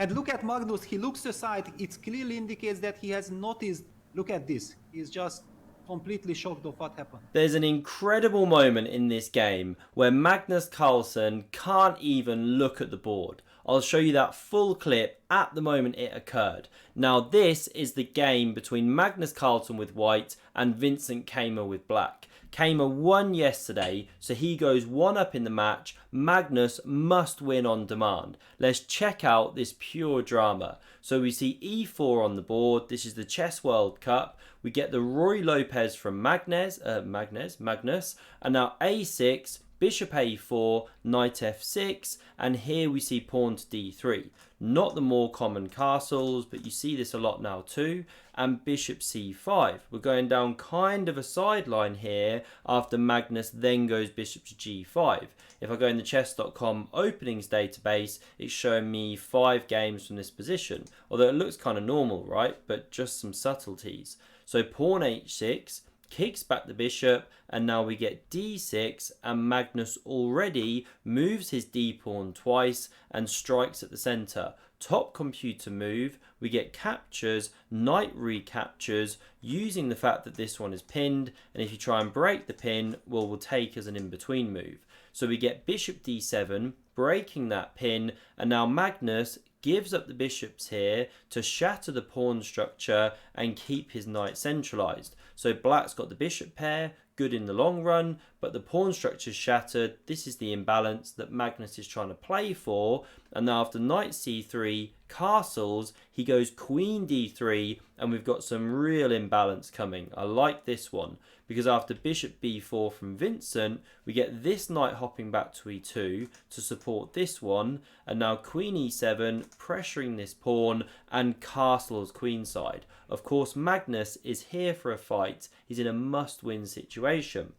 And look at Magnus, he looks aside, it clearly indicates that he has noticed, look at this, he's just completely shocked of what happened. There's an incredible moment in this game where Magnus Carlsen can't even look at the board. I'll show you that full clip at the moment it occurred. Now this is the game between Magnus Carlsen with white and Vincent Keymer with black. Keymer won yesterday, so he goes 1 up in the match. Magnus must win on demand. Let's check out this pure drama. So we see e4 on the board. This is the Chess World Cup. We get the Ruy Lopez from Magnus, and now a6, bishop a4, knight f6, and here we see pawn to d3. Not the more common castles, but you see this a lot now too. And bishop c5. We're going down kind of a sideline here after Magnus then goes bishop to g5. If I go in the chess.com openings database, it's showing me 5 games from this position. Although it looks kind of normal, right? But just some subtleties. So pawn h6, kicks back the bishop, and now we get d6, and Magnus already moves his d-pawn twice and strikes at the centre. Top computer move, we get captures, knight recaptures, using the fact that this one is pinned, and if you try and break the pin, we'll take as an in-between move. So we get bishop d7, breaking that pin, and now Magnus gives up the bishops here to shatter the pawn structure and keep his knight centralised. So black's got the bishop pair, good in the long run, but the pawn structure's shattered. This is the imbalance that Magnus is trying to play for. And now after knight c3, castles, he goes queen d3, and we've got some real imbalance coming. I like this one, because after bishop b4 from Vincent, we get this knight hopping back to e2 to support this one, and now queen e7, pressuring this pawn, and castles queenside. Of course, Magnus is here for a fight. He's in a must-win situation.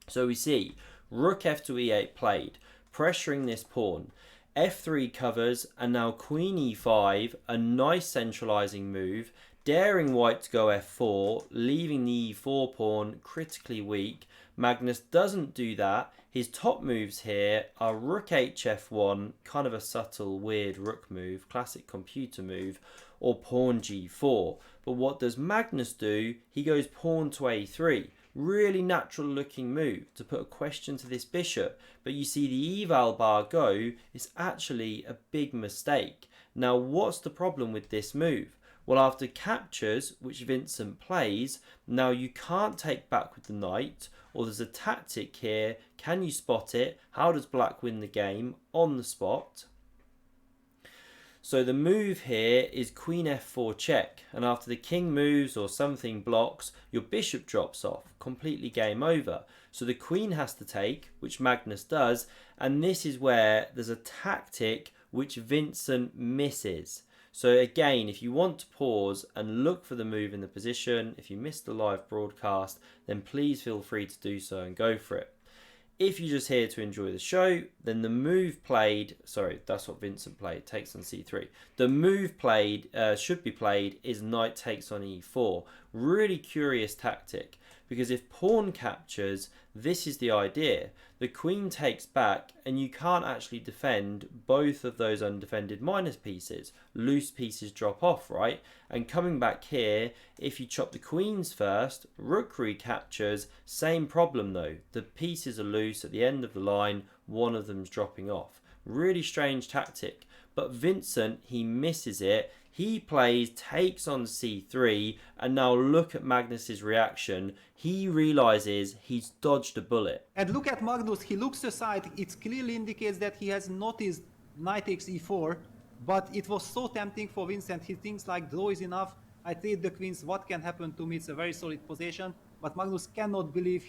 So we see rook f to e8 played, pressuring this pawn. f3 covers, and now queen e5, a nice centralising move, daring white to go f4, leaving the e4 pawn critically weak. Magnus doesn't do that. His top moves here are rook hf1, kind of a subtle, weird rook move, classic computer move, or pawn g4. But what does Magnus do? He goes pawn to a3. Really natural looking move to put a question to this bishop, but you see the eval bar go is actually a big mistake. Now what's the problem with this move? Well, after captures, which Vincent plays, now you can't take back with the knight, or there's a tactic here. Can you spot it? How does black win the game? On the spot. So the move here is queen f4 check, and after the king moves or something blocks, your bishop drops off, completely game over. So the queen has to take, which Magnus does, and this is where there's a tactic which Vincent misses. So again, if you want to pause and look for the move in the position, if you missed the live broadcast, then please feel free to do so and go for it. If you're just here to enjoy the show, then the move played, sorry, that's what Vincent played, takes on c3. The move played, should be played, is knight takes on e4. Really curious tactic, because if pawn captures, this is the idea. The queen takes back, and you can't actually defend both of those undefended minus pieces. Loose pieces drop off, right? And coming back here, if you chop the queens first, rook recaptures, same problem though. The pieces are loose at the end of the line, one of them's dropping off. Really strange tactic, but Vincent, he misses it. He plays, takes on c3, and now look at Magnus's reaction. He realizes he's dodged a bullet. And look at Magnus, he looks aside, it clearly indicates that he has noticed knight takes e4, but it was so tempting for Vincent. He thinks like draw is enough, I trade the queens, what can happen to me? It's a very solid position, but Magnus cannot believe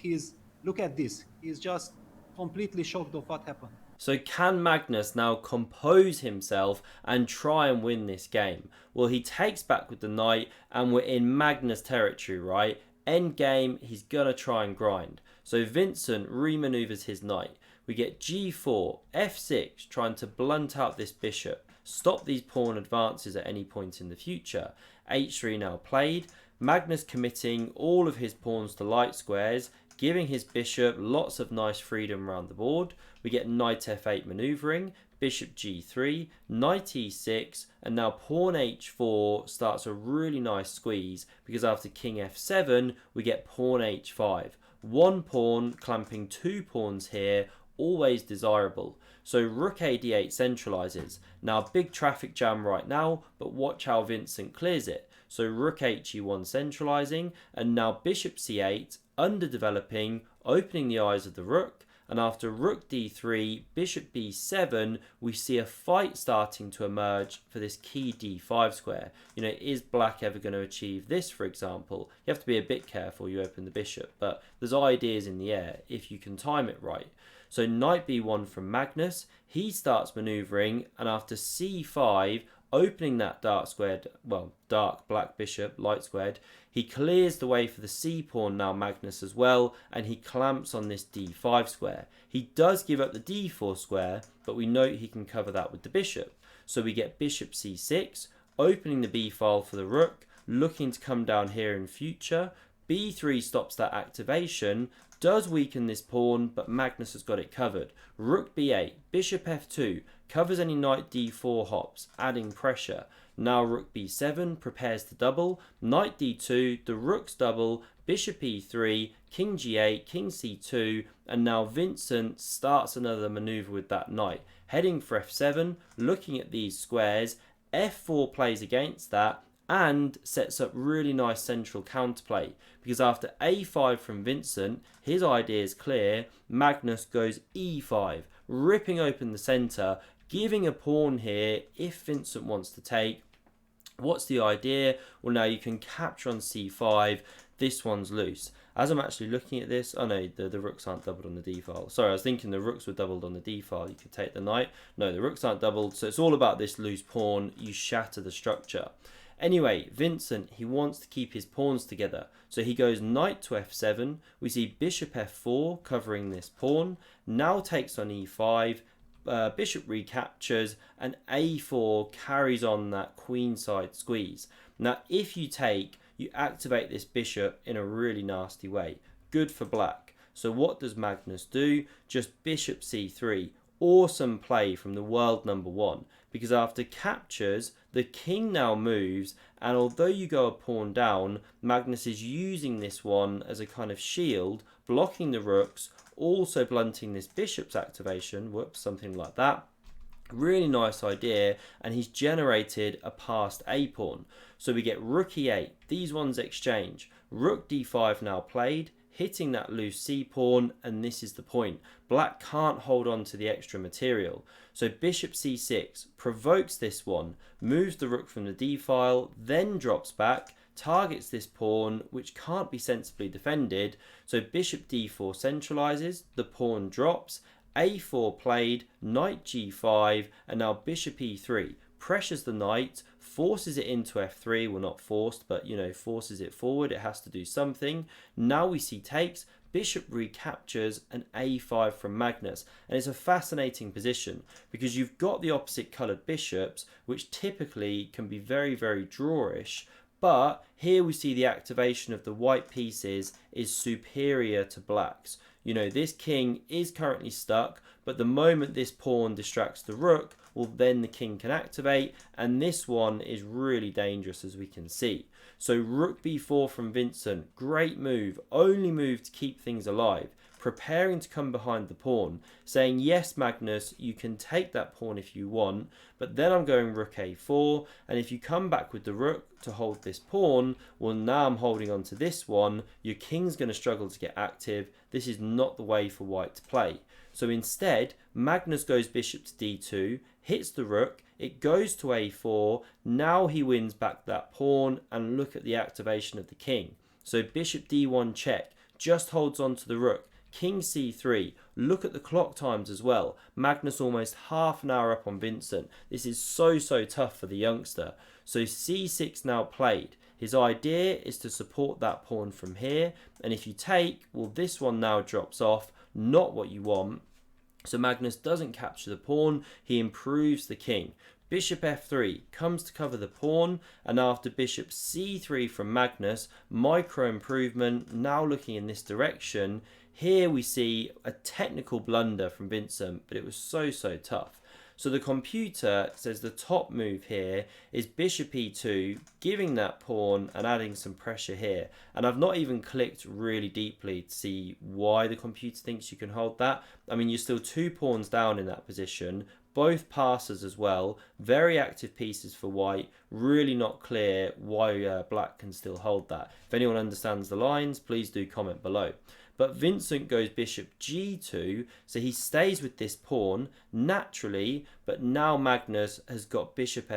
look at this, he's just completely shocked of what happened. So can Magnus now compose himself and try and win this game? Well, he takes back with the knight, and we're in Magnus territory, right? Endgame, he's going to try and grind. So Vincent remaneuvers his knight. We get g4, f6, trying to blunt out this bishop, stop these pawn advances at any point in the future. h3 now played. Magnus committing all of his pawns to light squares, giving his bishop lots of nice freedom around the board. We get knight f8 manoeuvring, bishop g3, knight e6, and now pawn h4 starts a really nice squeeze, because after king f7 we get pawn h5. One pawn clamping two pawns here, always desirable. So rook a d8 centralizes. Now big traffic jam right now, but watch how Vincent clears it. So rook he1 centralizing, and now bishop c8 underdeveloping, opening the eyes of the rook. And after rook d3, bishop b7, we see a fight starting to emerge for this key d5 square. You know, is black ever going to achieve this, for example? You have to be a bit careful you open the bishop, but there's ideas in the air if you can time it right. So knight b1 from Magnus, he starts maneuvering, and after c5, opening that dark squared, well, dark black bishop, light squared, he clears the way for the c pawn, now Magnus as well, and he clamps on this d5 square. He does give up the d4 square, but we note he can cover that with the bishop. So we get bishop c6, opening the b file for the rook, looking to come down here in future. b3 stops that activation, does weaken this pawn, but Magnus has got it covered. Rook b8, bishop f2, covers any knight d4 hops, adding pressure. Now rook b7 prepares to double, knight d2, the rook's double, bishop e3, king g8, king c2, and now Vincent starts another maneuver with that knight, heading for f7, looking at these squares. f4 plays against that and sets up really nice central counterplay, because after a5 from Vincent, his idea is clear. Magnus goes e5, ripping open the centre, giving a pawn here if Vincent wants to take. What's the idea? Well, now you can capture on c5. This one's loose. As I'm actually looking at this, oh no, the rooks aren't doubled on the d file. Sorry, I was thinking the rooks were doubled on the d file. You could take the knight. No, the rooks aren't doubled, so it's all about this loose pawn. You shatter the structure. Anyway, Vincent, he wants to keep his pawns together. So he goes knight to f7. We see bishop f4 covering this pawn. Now takes on e5. Bishop recaptures, and a4 carries on that queenside squeeze. Now, if you take, you activate this bishop in a really nasty way. Good for black. So what does Magnus do? Just bishop c3. Awesome play from the world number one, because after captures, the king now moves, and although you go a pawn down, Magnus is using this one as a kind of shield, blocking the rooks, also blunting this bishop's activation, whoops, something like that. Really nice idea, and he's generated a passed a pawn. So we get rook e8, these ones exchange, rook d5 now played, hitting that loose c pawn, and this is the point. Black can't hold on to the extra material. So bishop c6 provokes this one, moves the rook from the d file, then drops back, targets this pawn, which can't be sensibly defended. So bishop d4 centralizes, the pawn drops, a4 played, knight g5, and now bishop e3 pressures the knight, forces it into f3. Well, not forced, but you know, forces it forward. It has to do something. Now we see takes, bishop recaptures, and a5 from Magnus. And it's a fascinating position because you've got the opposite coloured bishops, which typically can be very, very drawish. But here we see the activation of the white pieces is superior to black's. You know, this king is currently stuck, but the moment this pawn distracts the rook, well, then the king can activate, and this one is really dangerous, as we can see. So rook b4 from Vincent, great move, only move to keep things alive, preparing to come behind the pawn, saying, yes, Magnus, you can take that pawn if you want, but then I'm going rook a4, and if you come back with the rook to hold this pawn, well, now I'm holding on to this one, your king's going to struggle to get active. This is not the way for white to play. So instead, Magnus goes bishop to d2, hits the rook, it goes to a4, now he wins back that pawn, and look at the activation of the king. So bishop d1 check, just holds on to the rook, king c3, look at the clock times as well, Magnus almost half an hour up on Vincent. This is so tough for the youngster. So c6 now played. His idea is to support that pawn from here, and if you take, well, this one now drops off, not what you want. So Magnus doesn't capture the pawn, he improves the king. Bishop f3 comes to cover the pawn, and after bishop c3 from Magnus, micro improvement, now looking in this direction. Here we see a technical blunder from Vincent, but it was so tough. So the computer says the top move here is bishop e2, giving that pawn and adding some pressure here. And I've not even clicked really deeply to see why the computer thinks you can hold that. I mean, you're still 2 pawns down in that position, both passes as well, very active pieces for white, really not clear why black can still hold that. If anyone understands the lines, please do comment below. But Vincent goes bishop g2, so he stays with this pawn naturally, but now Magnus has got bishop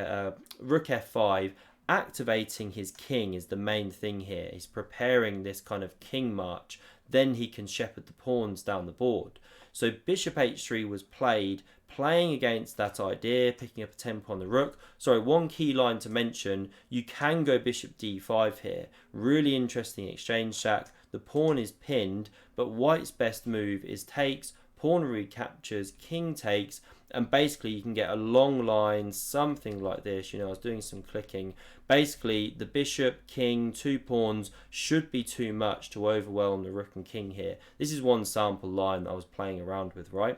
rook f5, activating his king is the main thing here. He's preparing this kind of king march, then he can shepherd the pawns down the board. So bishop h3 was playing against that idea, picking up a tempo on the rook. Sorry, one key line to mention, you can go bishop d5 here. Really interesting exchange, Shaq. The pawn is pinned, but white's best move is takes, pawn recaptures, king takes, and basically you can get a long line, something like this. You know, I was doing some clicking. Basically, the bishop, king, 2 pawns should be too much to overwhelm the rook and king here. This is one sample line I was playing around with, right?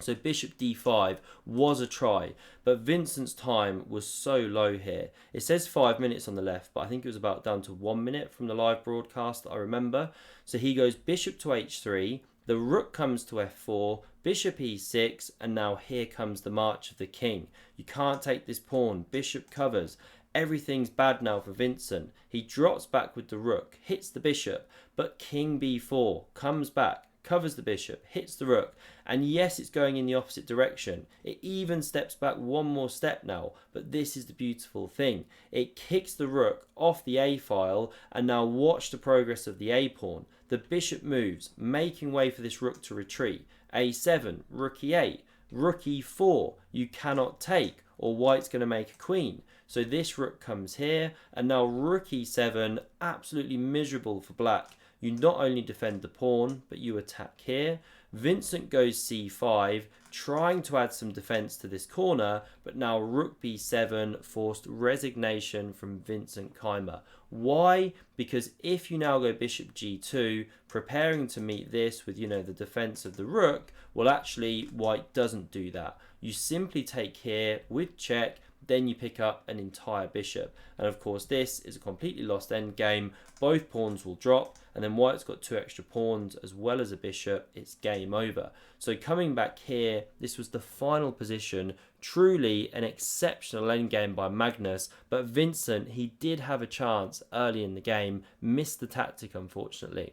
So bishop d5 was a try, but Vincent's time was so low here. It says 5 minutes on the left, but I think it was about down to 1 minute from the live broadcast that I remember. So he goes bishop to h3, the rook comes to f4, bishop e6, and now here comes the march of the king. You can't take this pawn, bishop covers. Everything's bad now for Vincent. He drops back with the rook, hits the bishop, but king b4, comes back, covers the bishop, hits the rook, and yes, it's going in the opposite direction. It even steps back one more step now, but this is the beautiful thing. It kicks the rook off the a file, and now watch the progress of the a pawn. The bishop moves, making way for this rook to retreat. a7, rook e8, rook e4, you cannot take, or white's going to make a queen. So this rook comes here, and now rook e7, absolutely miserable for black. You not only defend the pawn, but you attack here. Vincent goes c5, trying to add some defense to this corner, but now rook b7, forced resignation from Vincent Keymer. Why? Because if you now go bishop g2, preparing to meet this with, you know, the defense of the rook, well, actually, white doesn't do that. You simply take here with check, then you pick up an entire bishop. And of course, this is a completely lost endgame. Both pawns will drop, and then white's got 2 extra pawns as well as a bishop. It's game over. So coming back here, this was the final position. Truly an exceptional endgame by Magnus, but Vincent, he did have a chance early in the game, missed the tactic unfortunately.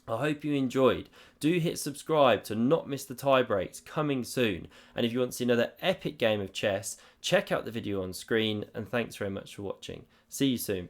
I hope you enjoyed. Do hit subscribe to not miss the tie breaks coming soon. And if you want to see another epic game of chess, check out the video on screen, and thanks very much for watching. See you soon.